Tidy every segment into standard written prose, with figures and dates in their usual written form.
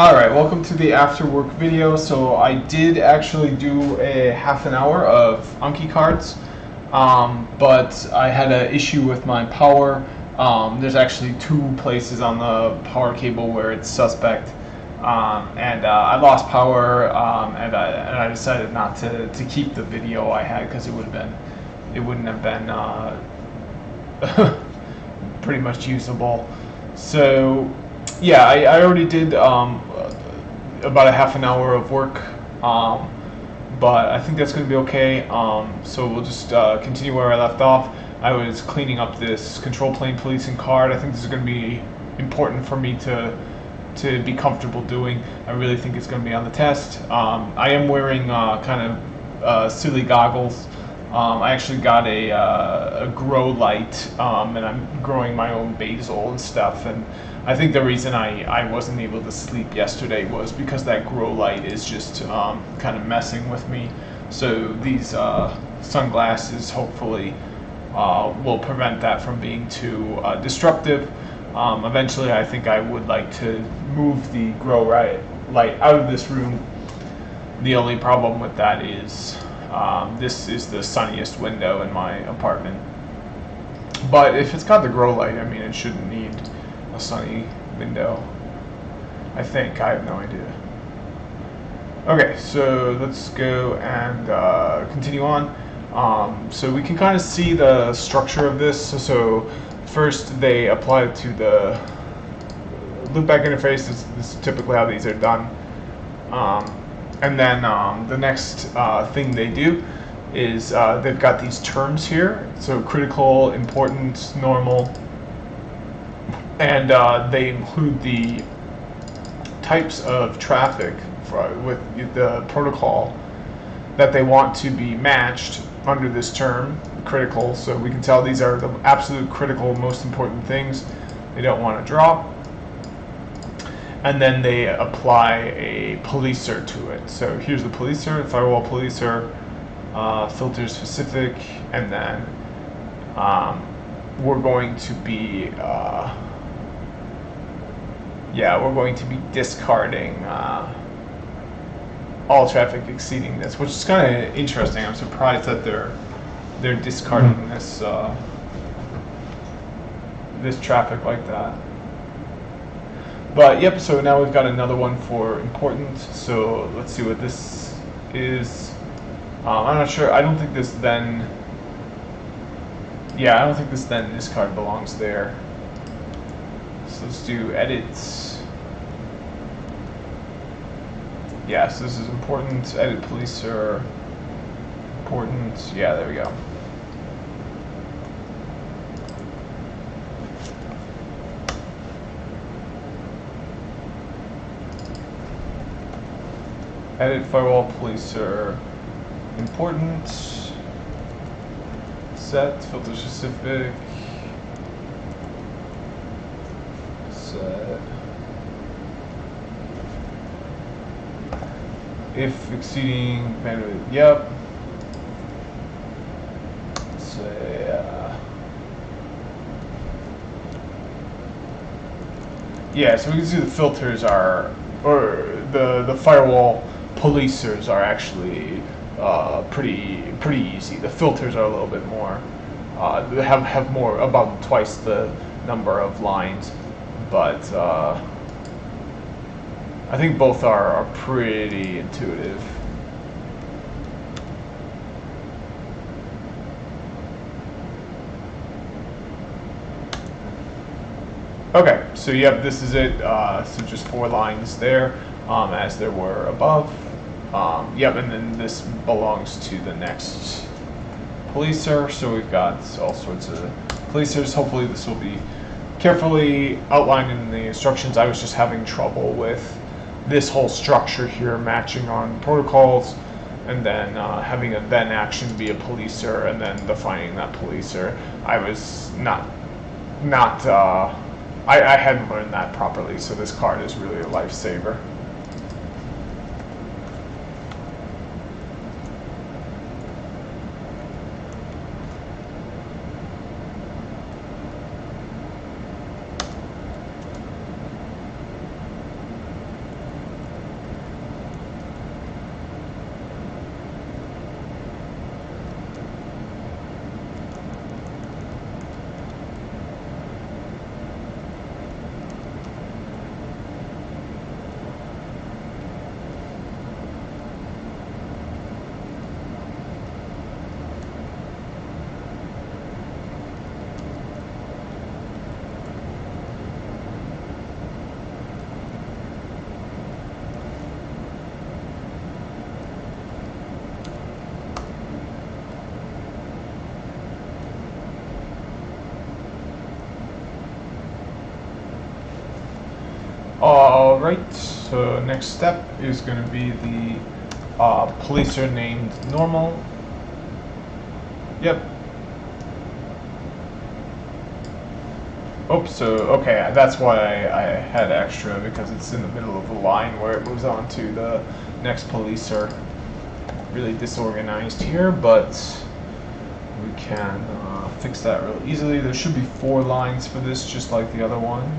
Alright, welcome to the after work video. So I did actually do a half an hour of Anki cards, but I had an issue with my power. There's actually two places on the power cable where it's suspect, and I lost power, and I decided not to keep the video I had because it wouldn't have been pretty much usable. So yeah, I already did about a half an hour of work, but I think that's going to be okay. So we'll just continue where I left off. I was cleaning up this control plane policing card. I think this is going to be important for me to be comfortable doing. I really think it's going to be on the test. I am wearing kind of silly goggles. I actually got a grow light, and I'm growing my own basil and stuff. And I think the reason I wasn't able to sleep yesterday was because that grow light is just kind of messing with me. So these sunglasses hopefully will prevent that from being too disruptive. Eventually, I think I would like to move the grow light out of this room. The only problem with that is this is the sunniest window in my apartment. But if it's got the grow light, I mean, it shouldn't need a sunny window. I think. I have no idea. Okay, so let's go and continue on. So we can kind of see the structure of this. So first they apply it to the loopback interface. This is typically how these are done. And then the next thing they do is they've got these terms here. So critical, important, normal. And they include the types of traffic with the protocol that they want to be matched under this term, critical. So we can tell these are the absolute critical, most important things they don't want to drop. And then they apply a policer to it. So here's the policer, firewall policer, filter specific, and then we're going to be discarding all traffic exceeding this, which is kind of interesting. I'm surprised that they're discarding this this traffic like that. But yep, so now we've got another one for important. So let's see what this is. I'm not sure. I don't think this then. Yeah, I don't think this then discard belongs there. So let's do edits. Yeah, so this is important. Edit policer. Important. Yeah, there we go. Edit firewall policer. Important. Set filter specific. Set. If exceeding bandwidth, yep. Say, yeah, so we can see the filters are, or the firewall policers are actually pretty easy. The filters are a little bit more, they have more, about twice the number of lines, but I think both are pretty intuitive. Okay, so yep, this is it. So just 4 lines there, as there were above. Yep, and then this belongs to the next policer. So we've got all sorts of policers. Hopefully this will be carefully outlined in the instructions. I was just having trouble with this whole structure here matching on protocols, and then having a then action be a policer, and then defining that policer. I was I hadn't learned that properly, so this card is really a lifesaver. Alright, so next step is going to be the policer named Normal. Yep. Oops, so, okay, that's why I had extra, because it's in the middle of the line where it moves on to the next policer. Really disorganized here, but we can fix that real easily. There should be 4 lines for this, just like the other one.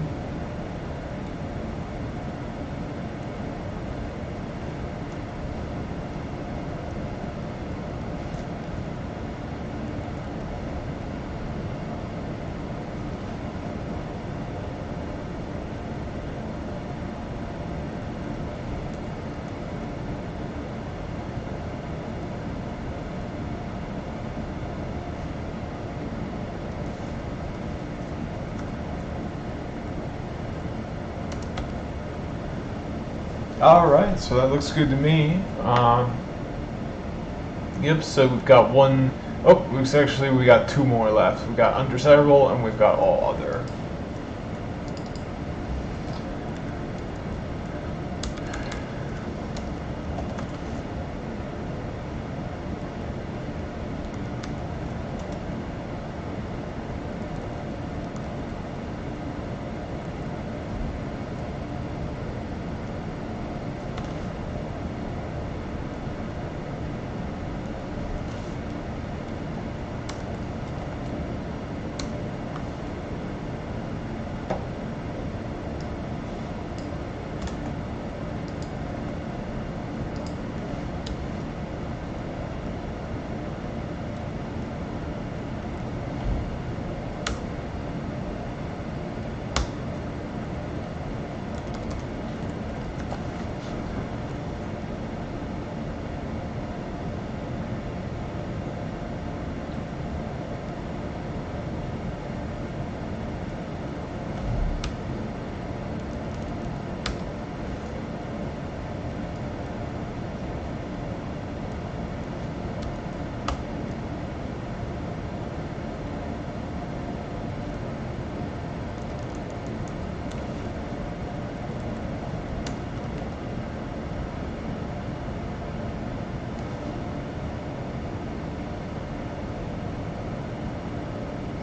Alright, so that looks good to me. Yep, so we've got one, oh, actually we got 2 more left. We've got undesirable and we've got all other.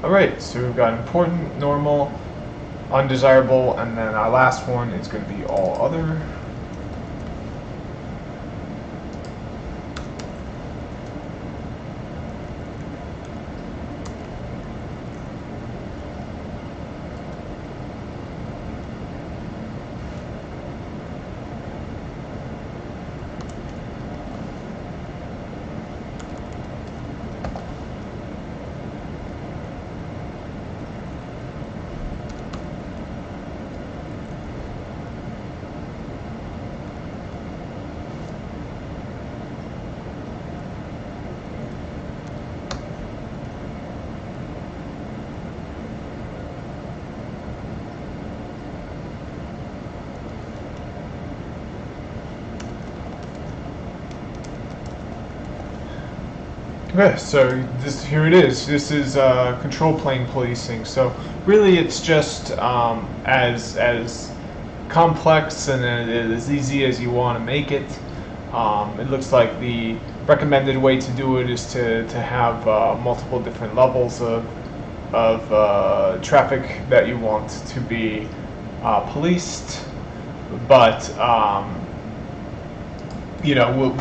Alright, so we've got important, normal, undesirable, and then our last one is going to be all other. Okay, so here it is. This is control plane policing. So really, it's just as complex and as easy as you want to make it. It looks like the recommended way to do it is to have multiple different levels of traffic that you want to be policed, but you know,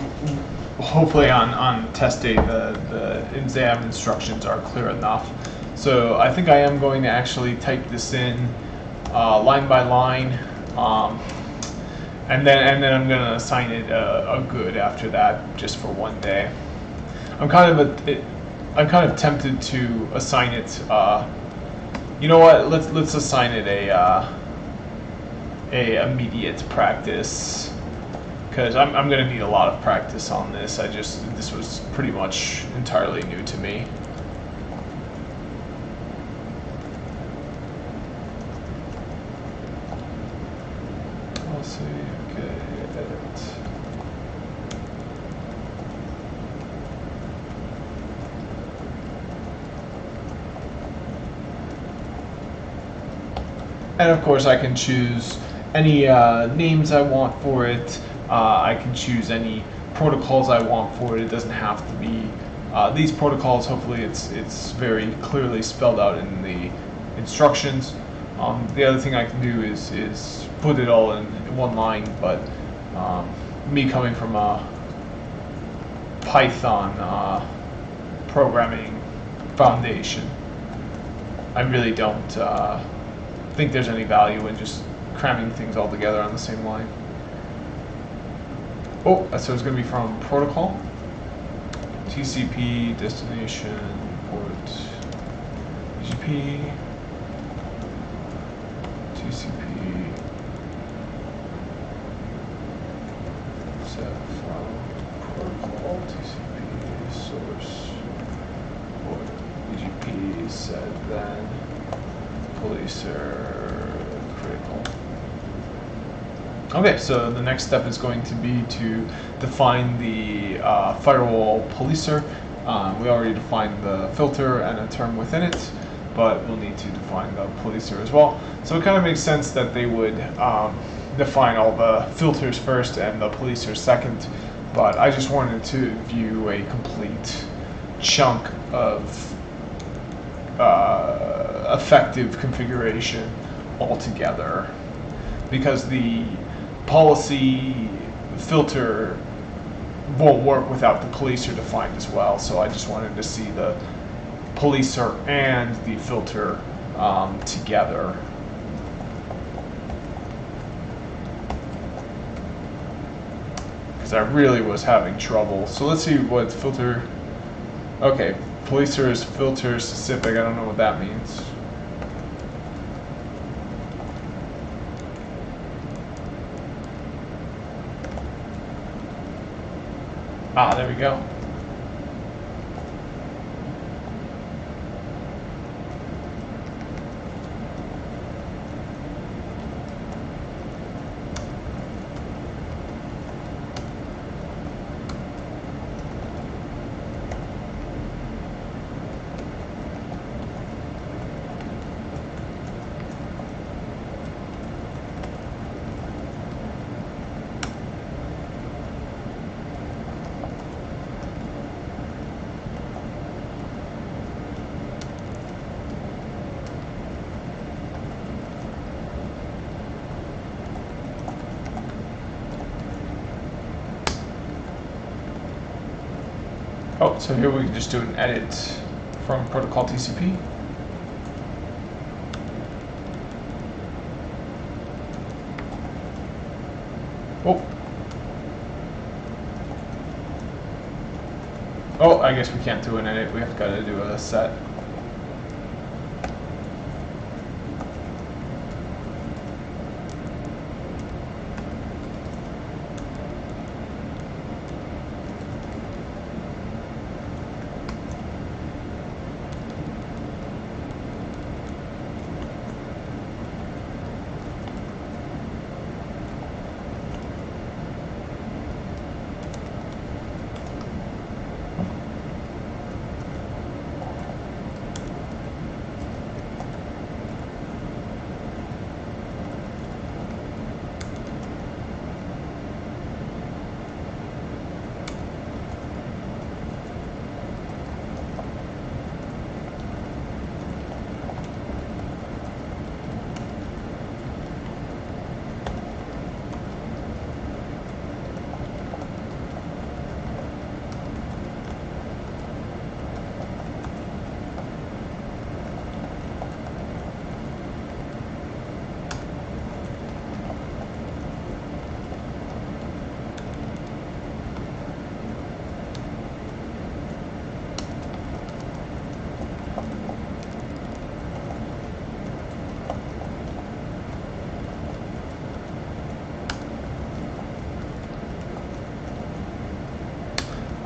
hopefully on test day the exam instructions are clear enough. So I think I am going to actually type this in line by line, and then I'm going to assign it a good after that, just for one day. I'm kind of tempted to assign it. You know what? Let's assign it a immediate practice, because I'm going to need a lot of practice on this. This was pretty much entirely new to me. Let's see, okay, edit. And of course I can choose any names I want for it. I can choose any protocols I want for it. It doesn't have to be these protocols. Hopefully it's very clearly spelled out in the instructions. The other thing I can do is put it all in one line, but me coming from a Python programming foundation, I really don't think there's any value in just cramming things all together on the same line. Oh, so it's going to be from protocol, TCP, destination, port, BGP, TCP, set from protocol, TCP, source, port, BGP, set then, policer, critical. Okay, so the next step is going to be to define the firewall policer. We already defined the filter and a term within it, but we'll need to define the policer as well. So it kind of makes sense that they would define all the filters first and the policer second, but I just wanted to view a complete chunk of effective configuration altogether, because the policy filter won't work without the policer defined as well. So I just wanted to see the policer and the filter together. Because I really was having trouble. So let's see what filter. Okay, policer is filter specific. I don't know what that means. Ah, there we go. Oh, so here we can just do an edit from protocol TCP. Oh. Oh, I guess we can't do an edit. We have got to do a set.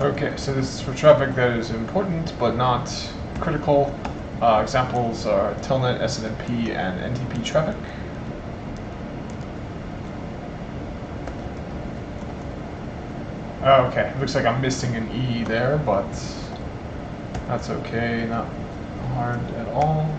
Okay, so this is for traffic that is important but not critical. Examples are Telnet, SNMP, and NTP traffic. Okay, looks like I'm missing an E there, but that's okay, not hard at all.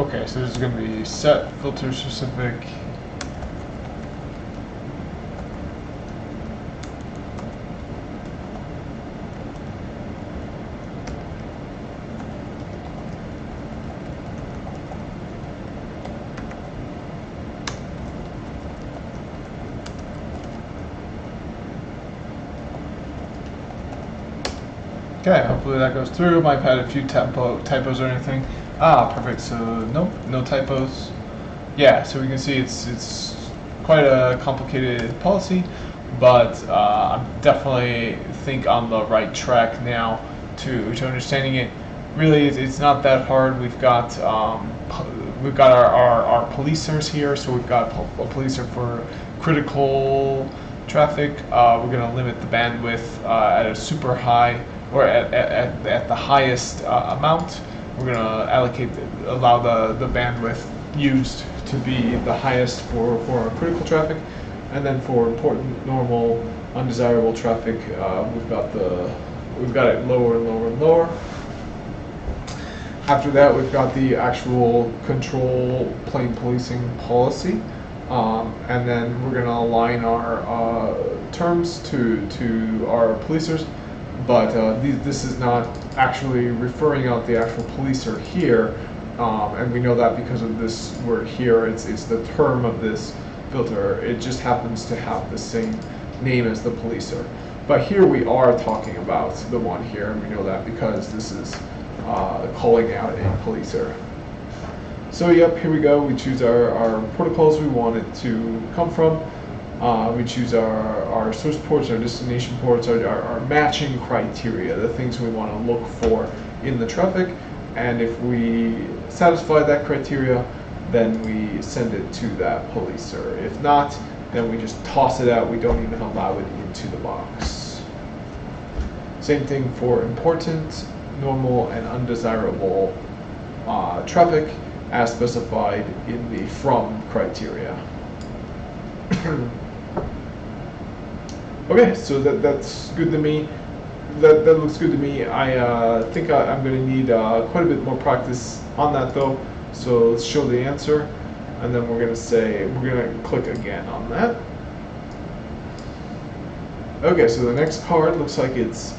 Okay, so this is going to be set filter specific. Okay, hopefully that goes through. Might have had a few typos or anything. Ah, perfect. So nope, no typos. Yeah, so we can see it's quite a complicated policy, but I definitely think on the right track now to understanding it. Really, it's not that hard. We've got our policers here, so we've got a policer for critical traffic. We're going to limit the bandwidth at a super high, or at the highest amount. We're going to allow the bandwidth used to be the highest for critical traffic, and then for important, normal, undesirable traffic, we've got it lower and lower and lower. After that, we've got the actual control plane policing policy, and then we're going to align our terms to our policers. But this is not actually referring out the actual policer here, and we know that because of this word here. It's the term of this filter. It just happens to have the same name as the policer. But here we are talking about the one here, and we know that because this is calling out a policer. So yep, here we go. We choose our protocols we want it to come from. We choose our source ports, our destination ports, our matching criteria, the things we want to look for in the traffic. And if we satisfy that criteria, then we send it to that policer. If not, then we just toss it out. We don't even allow it into the box. Same thing for important, normal, and undesirable traffic as specified in the from criteria. Okay, so that's good to me. That looks good to me. I think I'm going to need quite a bit more practice on that though. So let's show the answer, and then we're going to click again on that. Okay, so the next card looks like it's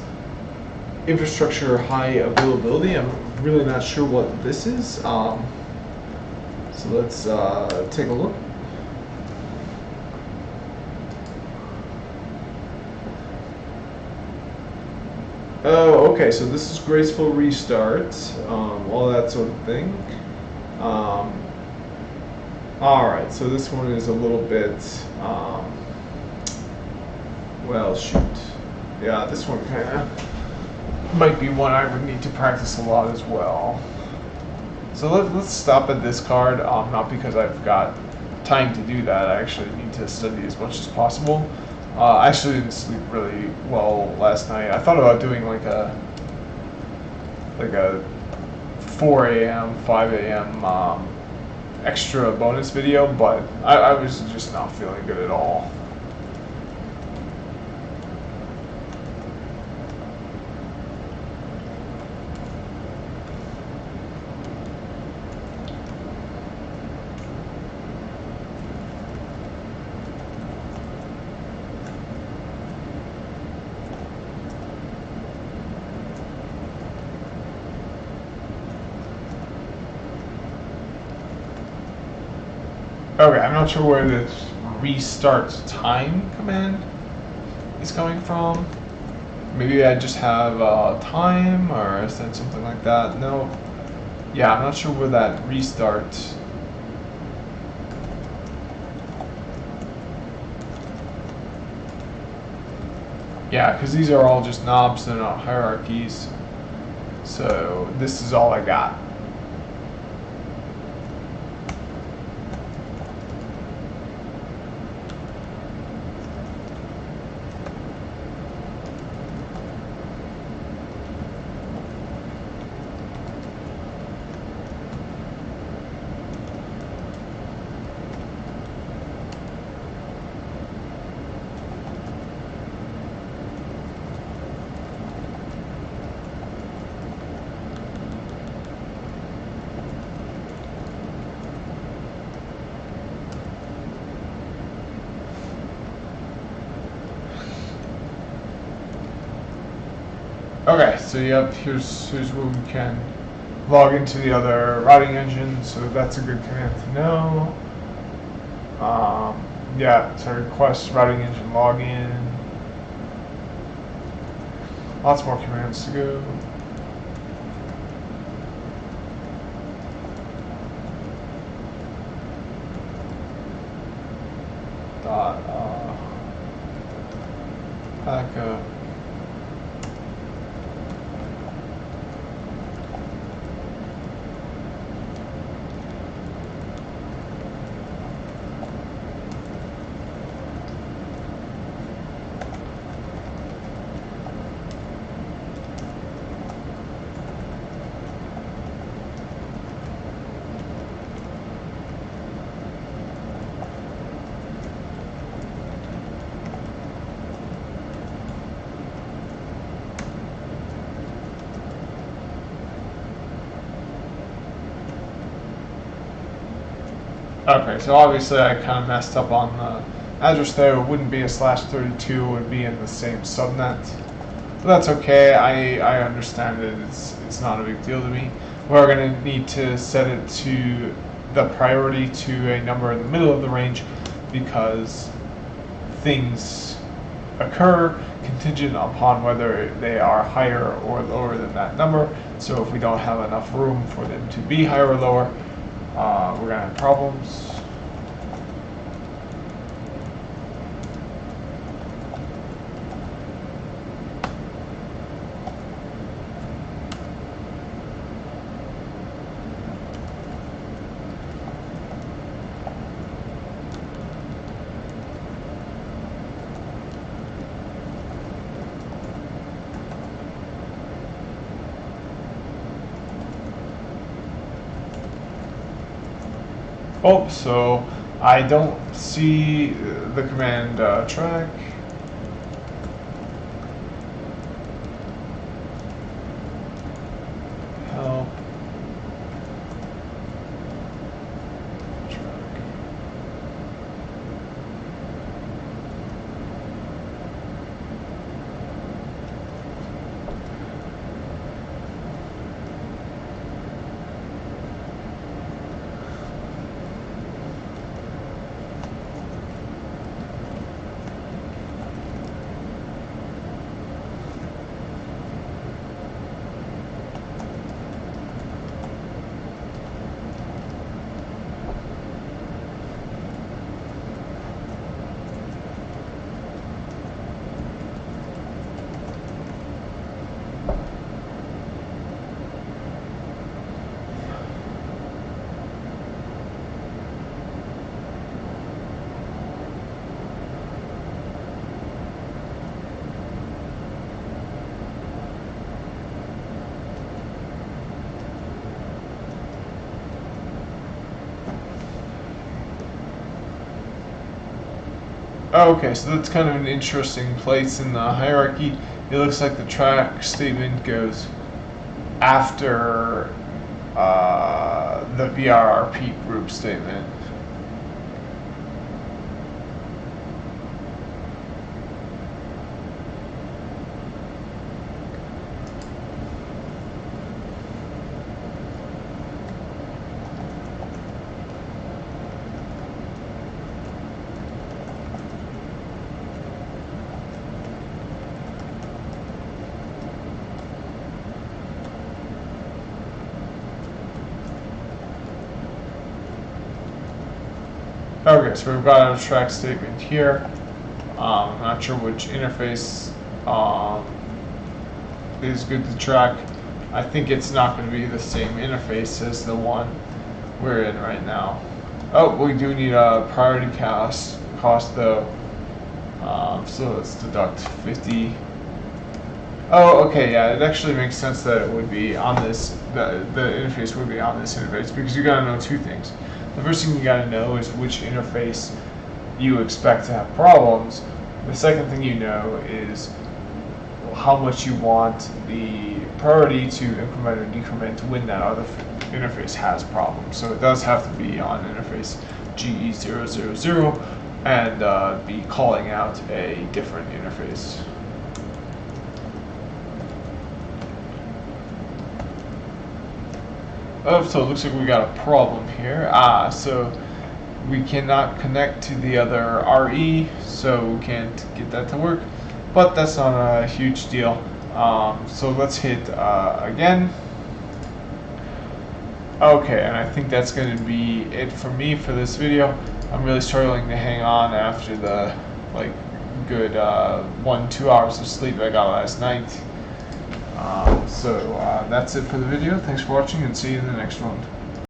infrastructure high availability. I'm really not sure what this is. So let's take a look. Oh, okay, so this is graceful restart, all that sort of thing. Alright, so this one is a little bit, well, shoot. Yeah, this one kind of might be one I would need to practice a lot as well. So let's stop at this card, not because I've got time to do that. I actually need to study as much as possible. I actually didn't sleep really well last night. I thought about doing like a 4 a.m., 5 a.m. Extra bonus video, but I was just not feeling good at all. Okay, I'm not sure where this restart time command is coming from. Maybe I just have time, or is that something like that? No. Yeah, I'm not sure where that restart. Yeah, because these are all just knobs, they're not hierarchies. So this is all I got. Okay, so yep, here's where we can log into the other routing engine, so that's a good command to know. Yeah, so request routing engine login. Lots more commands to go. Dot backup. Okay, so obviously I kind of messed up on the address there. It wouldn't be a /32, it would be in the same subnet. But that's okay, I understand it, it's not a big deal to me. We're going to need to set it to the priority to a number in the middle of the range because things occur contingent upon whether they are higher or lower than that number. So if we don't have enough room for them to be higher or lower, we're going to have problems. Oh, so I don't see the command track. Help. Track. Okay, so that's kind of an interesting place in the hierarchy. It looks like the track statement goes after the VRRP group statement. Okay, so we've got a track statement here. I'm not sure which interface is good to track. I think it's not going to be the same interface as the one we're in right now. Oh, we do need a priority cost though. So let's deduct 50. Oh, okay, yeah, it actually makes sense that it would be on this, the interface would be on this interface because you gotta know two things. The first thing you gotta know is which interface you expect to have problems. The second thing you know is how much you want the priority to increment or decrement when that other interface has problems. So it does have to be on interface GE000 and be calling out a different interface. Oh, so it looks like we got a problem here. So we cannot connect to the other RE, so we can't get that to work. But that's not a huge deal. So let's hit again. Okay, and I think that's going to be it for me for this video. I'm really struggling to hang on after the good 1-2 hours of sleep I got last night. So that's it for the video. Thanks for watching, and see you in the next one.